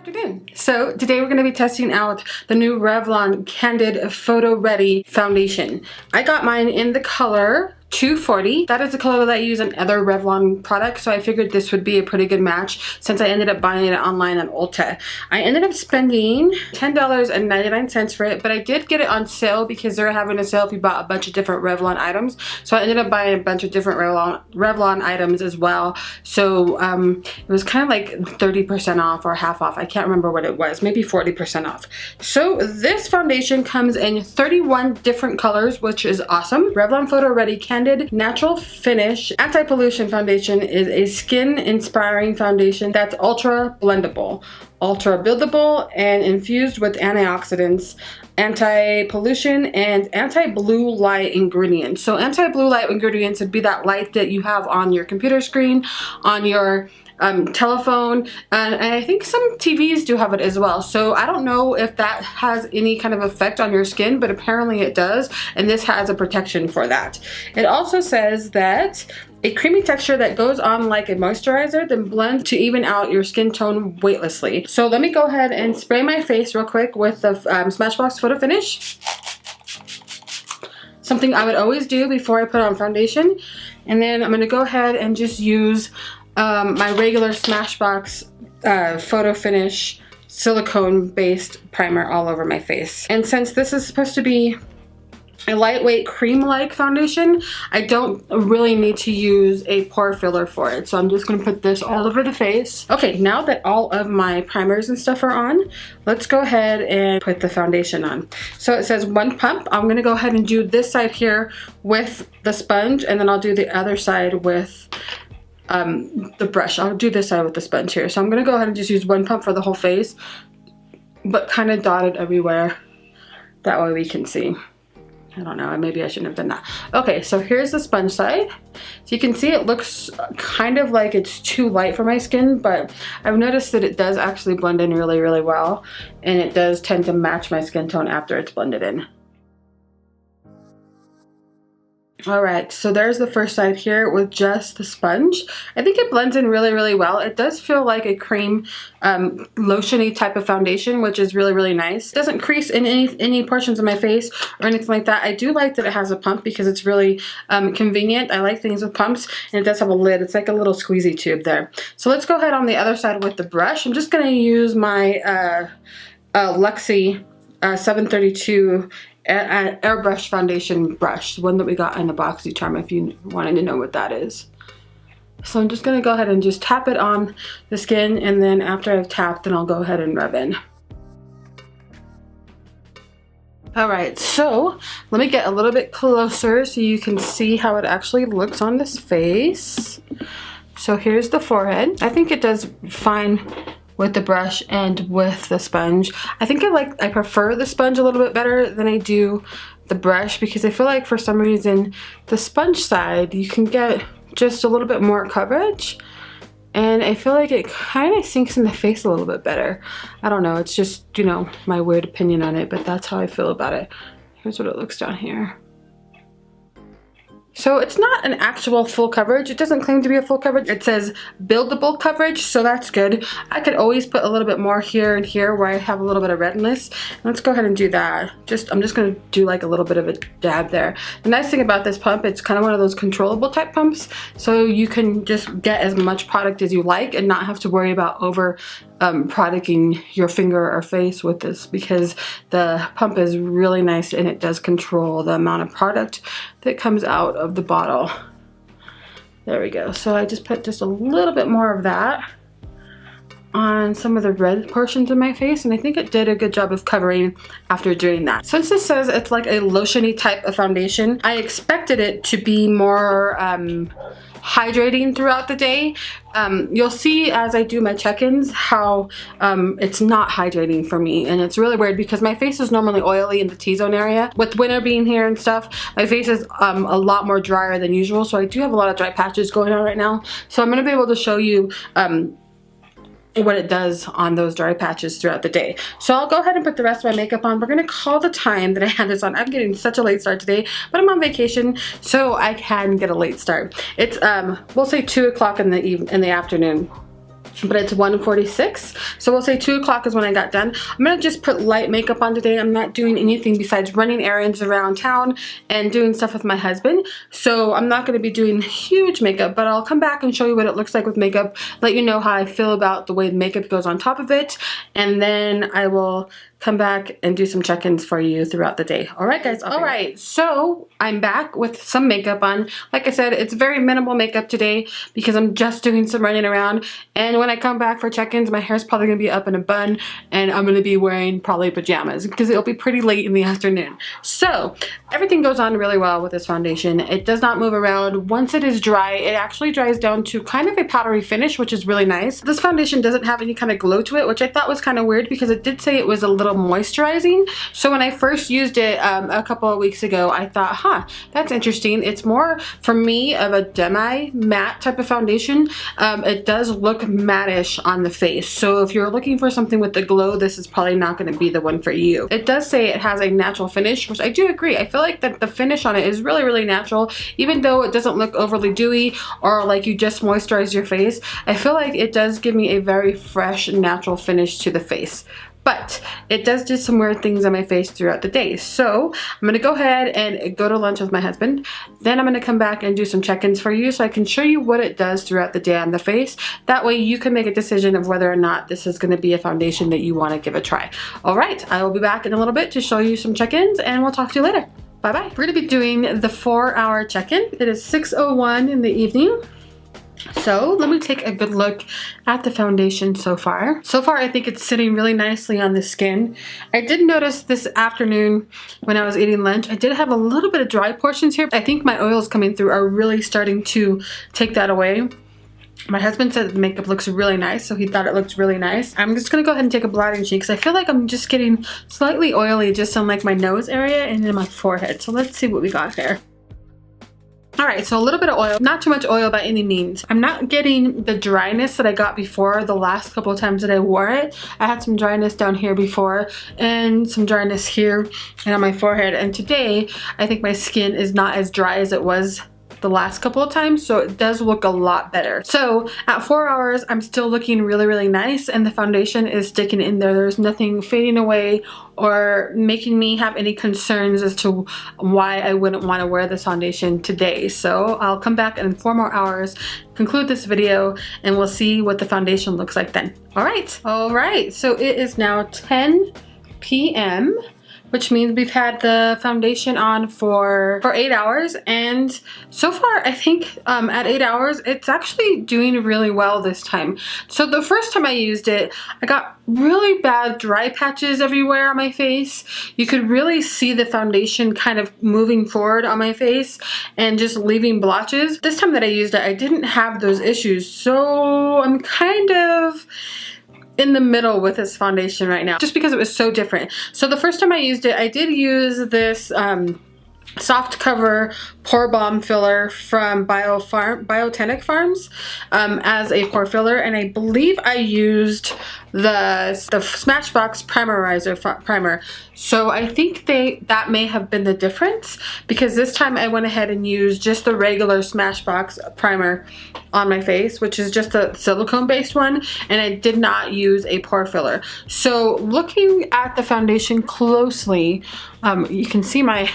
Afternoon. So today we're going to be testing out the new Revlon Candid Photo Ready foundation. I got mine in the color 240. That is the color that I use in other Revlon products, so I figured this would be a pretty good match since I ended up buying it online on Ulta. I ended up spending $10.99 for it, but I did get it on sale because they're having a sale if you bought a bunch of different Revlon items. So I ended up buying a bunch of different Revlon items as well. So it was kind of like 30% off or half off. I can't remember what it was, maybe 40% off. So this foundation comes in 31 different colors, which is awesome. Revlon Photo Ready Candid Natural Finish Anti-Pollution Foundation is a skin-inspiring foundation that's ultra blendable, ultra buildable, and infused with antioxidants, anti-pollution, and anti-blue light ingredients. So anti-blue light ingredients would be that light that you have on your computer screen, on your telephone, and I think some TVs do have it as well. So I don't know if that has any kind of effect on your skin, but apparently it does, and this has a protection for that. It also says that a creamy texture that goes on like a moisturizer, then blends to even out your skin tone weightlessly. So let me go ahead and spray my face real quick with the Smashbox Photo Finish. Something I would always do before I put on foundation. And then I'm gonna go ahead and just use my regular Smashbox Photo Finish silicone based primer all over my face. And since this is supposed to be a lightweight cream-like foundation, I don't really need to use a pore filler for it. So I'm just gonna put this all over the face. Okay, now that all of my primers and stuff are on, let's go ahead and put the foundation on. So it says 1 pump. I'm gonna go ahead and do this side here with the sponge, and then I'll do the other side with the brush. I'll do this side with the sponge here. So I'm gonna go ahead and just use 1 pump for the whole face, but kind of dot it everywhere. That way we can see. I don't know, maybe I shouldn't have done that. Okay, so here's the sponge side. So you can see it looks kind of like it's too light for my skin, but I've noticed that it does actually blend in really, really well, and it does tend to match my skin tone after it's blended in. Alright, so there's the first side here with just the sponge. I think it blends in really, really well. It does feel like a cream lotion-y type of foundation, which is really, really nice. It doesn't crease in any portions of my face or anything like that. I do like that it has a pump because it's really convenient. I like things with pumps, and it does have a lid. It's like a little squeezy tube there. So let's go ahead on the other side with the brush. I'm just going to use my Luxie 732 Airbrush foundation brush, the one that we got in the Boxy Charm, if you wanted to know what that is. So I'm just gonna go ahead and just tap it on the skin, and then after I've tapped, then I'll go ahead and rub in. Alright, so let me get a little bit closer so you can see how it actually looks on this face. So here's the forehead. I think it does fine with the brush and with the sponge. I think I prefer the sponge a little bit better than I do the brush, because I feel like for some reason the sponge side you can get just a little bit more coverage, and I feel like it kind of sinks in the face a little bit better. I don't know, it's just, you know, my weird opinion on it, but that's how I feel about it. Here's what it looks down here. So it's not an actual full coverage. It doesn't claim to be a full coverage. It says buildable coverage, so that's good. I could always put a little bit more here and here where I have a little bit of redness. Let's go ahead and do that. I'm just gonna do like a little bit of a dab there. The nice thing about this pump, it's kind of one of those controllable type pumps, so you can just get as much product as you like and not have to worry about over producting your finger or face with this, because the pump is really nice and it does control the amount of product that comes out of the bottle. There we go. So I just put just a little bit more of that on some of the red portions of my face, and I think it did a good job of covering after doing that. Since this says it's like a lotion-y type of foundation, I expected it to be more hydrating throughout the day. You'll see as I do my check-ins how it's not hydrating for me, and it's really weird because my face is normally oily in the T-zone area. With winter being here and stuff, my face is a lot more drier than usual, so I do have a lot of dry patches going on right now. So I'm going to be able to show you what it does on those dry patches throughout the day. So I'll go ahead and put the rest of my makeup on. We're gonna call the time that I had this on. I'm getting such a late start today, but I'm on vacation, so I can get a late start. It's we'll say 2 o'clock in the afternoon. but it's 1:46, so we'll say 2 o'clock is when I got done. I'm gonna just put light makeup on today. I'm not doing anything besides running errands around town and doing stuff with my husband, so I'm not gonna be doing huge makeup, but I'll come back and show you what it looks like with makeup, let you know how I feel about the way the makeup goes on top of it, and then I will come back and do some check-ins for you throughout the day. All right, guys. All right, so I'm back with some makeup on. Like I said, it's very minimal makeup today because I'm just doing some running around, and when I come back for check-ins, my hair's probably gonna be up in a bun, and I'm gonna be wearing probably pajamas because it'll be pretty late in the afternoon. So everything goes on really well with this foundation. It does not move around. Once it is dry, it actually dries down to kind of a powdery finish, which is really nice. This foundation doesn't have any kind of glow to it, which I thought was kind of weird because it did say it was a little moisturizing. So when I first used it a couple of weeks ago, I thought, huh, that's interesting. It's more for me of a demi matte type of foundation. It does look matte-ish on the face, so if you're looking for something with the glow, this is probably not going to be the one for you. It does say it has a natural finish, which I do agree. I feel like that the finish on it is really, really natural, even though it doesn't look overly dewy or like you just moisturize your face. I feel like it does give me a very fresh, natural finish to the face. But it does do some weird things on my face throughout the day. So I'm going to go ahead and go to lunch with my husband. Then I'm going to come back and do some check-ins for you so I can show you what it does throughout the day on the face. That way you can make a decision of whether or not this is going to be a foundation that you want to give a try. All right, I will be back in a little bit to show you some check-ins, and we'll talk to you later. Bye-bye. We're going to be doing the 4-hour check-in. It is 6:01 in the evening. So let me take a good look at the foundation so far. So far, I think it's sitting really nicely on the skin. I did notice this afternoon when I was eating lunch, I did have a little bit of dry portions here. I think my oils coming through are really starting to take that away. My husband said the makeup looks really nice, so he thought it looked really nice. I'm just gonna go ahead and take a blotting sheet because I feel like I'm just getting slightly oily just on like my nose area and in my forehead. So let's see what we got here. Alright, so a little bit of oil, not too much oil by any means. I'm not getting the dryness that I got before the last couple of times that I wore it. I had some dryness down here before and some dryness here and on my forehead. And today, I think my skin is not as dry as it was the last couple of times, so it does look a lot better. So at 4 hours, I'm still looking really, really nice, and the foundation is sticking in there. There's nothing fading away or making me have any concerns as to why I wouldn't want to wear this foundation today. So I'll come back in 4 more hours, conclude this video, and we'll see what the foundation looks like then. All right, so it is now 10 p.m. which means we've had the foundation on for 8 hours, and so far I think at 8 hours it's actually doing really well this time. So the first time I used it, I got really bad dry patches everywhere on my face. You could really see the foundation kind of moving forward on my face and just leaving blotches. This time that I used it, I didn't have those issues, so I'm kind of in the middle with this foundation right now just because it was so different. So the first time I used it, I did use this soft cover pore balm filler from Botanic Farms as a pore filler, and I believe I used the Smashbox Primerizer primer. So I think that may have been the difference, because this time I went ahead and used just the regular Smashbox primer on my face, which is just a silicone based one, and I did not use a pore filler. So looking at the foundation closely, you can see my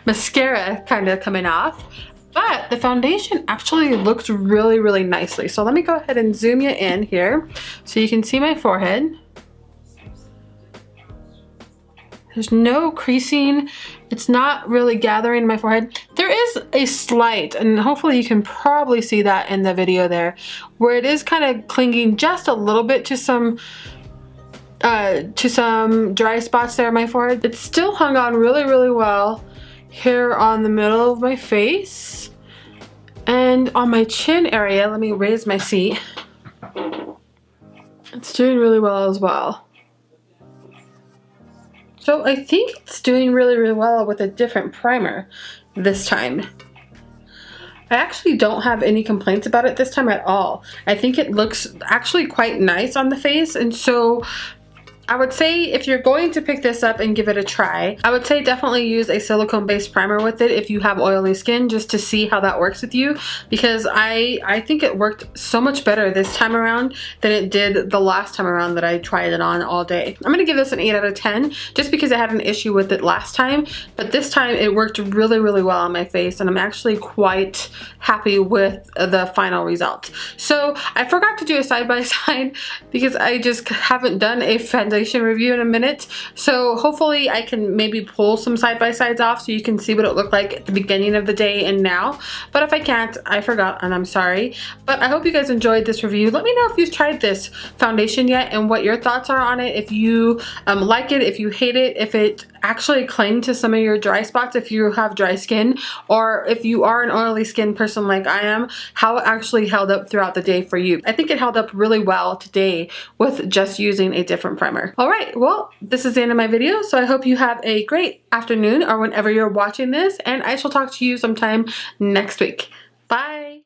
mascara kind of coming off, but the foundation actually looks really, really nicely. So let me go ahead and zoom you in here so you can see my forehead. There's no creasing. It's not really gathering in my forehead. There is a slight, and hopefully you can probably see that in the video there, where it is kind of clinging just a little bit to some dry spots there on my forehead. It's still hung on really, really well here on the middle of my face and on my chin area. Let me raise my seat. It's doing really well as well. So I think it's doing really, really well with a different primer this time. I actually don't have any complaints about it this time at all. I think it looks actually quite nice on the face, and so I would say if you're going to pick this up and give it a try, I would say definitely use a silicone based primer with it if you have oily skin, just to see how that works with you, because I think it worked so much better this time around than it did the last time around that I tried it on all day. I'm gonna give this an 8 out of 10 just because I had an issue with it last time, but this time it worked really well on my face, and I'm actually quite happy with the final result. So I forgot to do a side-by-side because I just haven't done a foundation review in a minute, so hopefully I can maybe pull some side-by-sides off so you can see what it looked like at the beginning of the day and now. But if I can't, I forgot and I'm sorry. But I hope you guys enjoyed this review. Let me know if you've tried this foundation yet and what your thoughts are on it. If you like it, if you hate it, if it actually clinged to some of your dry spots, if you have dry skin, or if you are an oily skin person like I am, how it actually held up throughout the day for you. I think it held up really well today with just using a different primer. Alright, well, this is the end of my video, so I hope you have a great afternoon or whenever you're watching this, and I shall talk to you sometime next week. Bye!